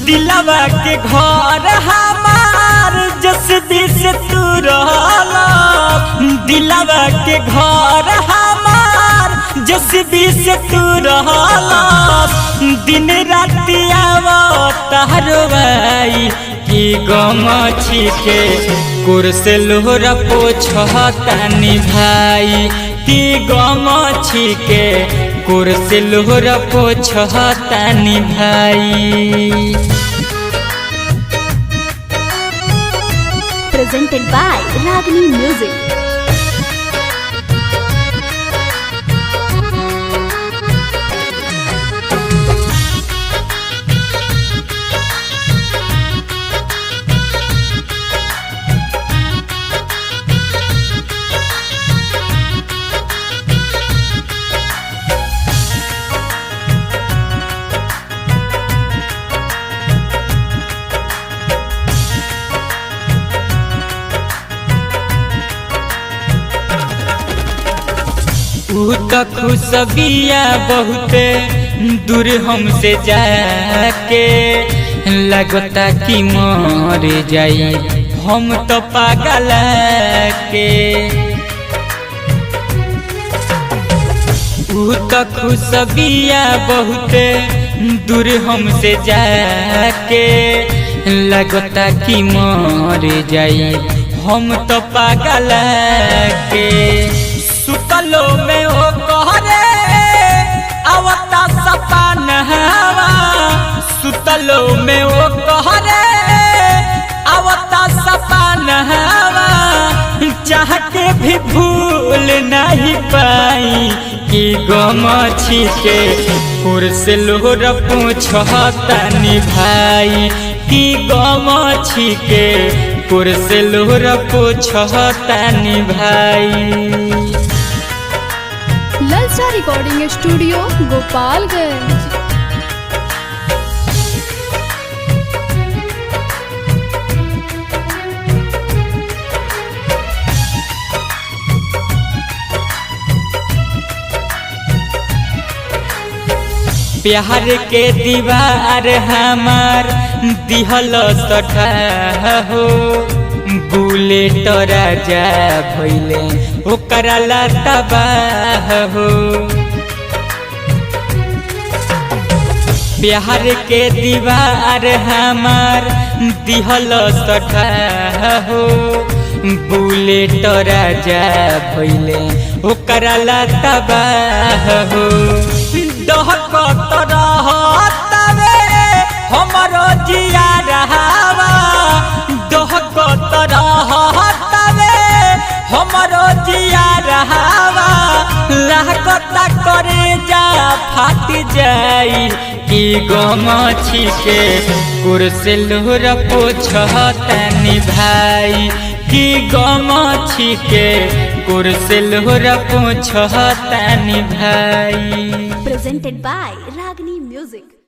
दिलवा के घर हमार जसबी से तू रहला, दिलवा के घर हमार जसबी से तू रहला। दिन राति आवतारवाई की गम छिके कुर्से लोहरा पोछतानी भाई, की गम छिके कुर्से लोहरा पोछतानी भाई। Presented by Ragini Music. ऊ तो खुशबिया बहुते दूर हमसे जाके, लगता कि मर जाई हम तो पागल के। ऊ तो खुशबिया बहुते दूर हमसे जाके, लगता कि मर जाई हम तो पागल के। सुतलो में हो कहरे आवता सपन हवा, सुतलो में हो कहरे आवता सपन हवा। चाह के भी भूल नहीं पाई कि गम छिके कुर्से लोहरा पोछतानी भाई, कि गम छिके कुर्से लोहरा पोछतानी भाई। ललचा रिकॉर्डिंग स्टूडियो गोपालगंज। प्यार के दीवार हमार दिहल सठा हो, बुलेट राजा भइले ओकरा ला तबाह हो। प्यार के दीवार हमार दिहल सठा हो, बुलेट राजा भइले ओकरा ला तबाह हो। दहकत रहतवे हमरो जिया रहावा, दहकत रहतवे हमरो जिया रहावा। लागता करे जा फाट जाई कि गम छिके कुर्से लोहरा पोछतानी भाई, कि गम छिके कुर्से लोहरा पोछतानी भाई। Presented by Ragini Music.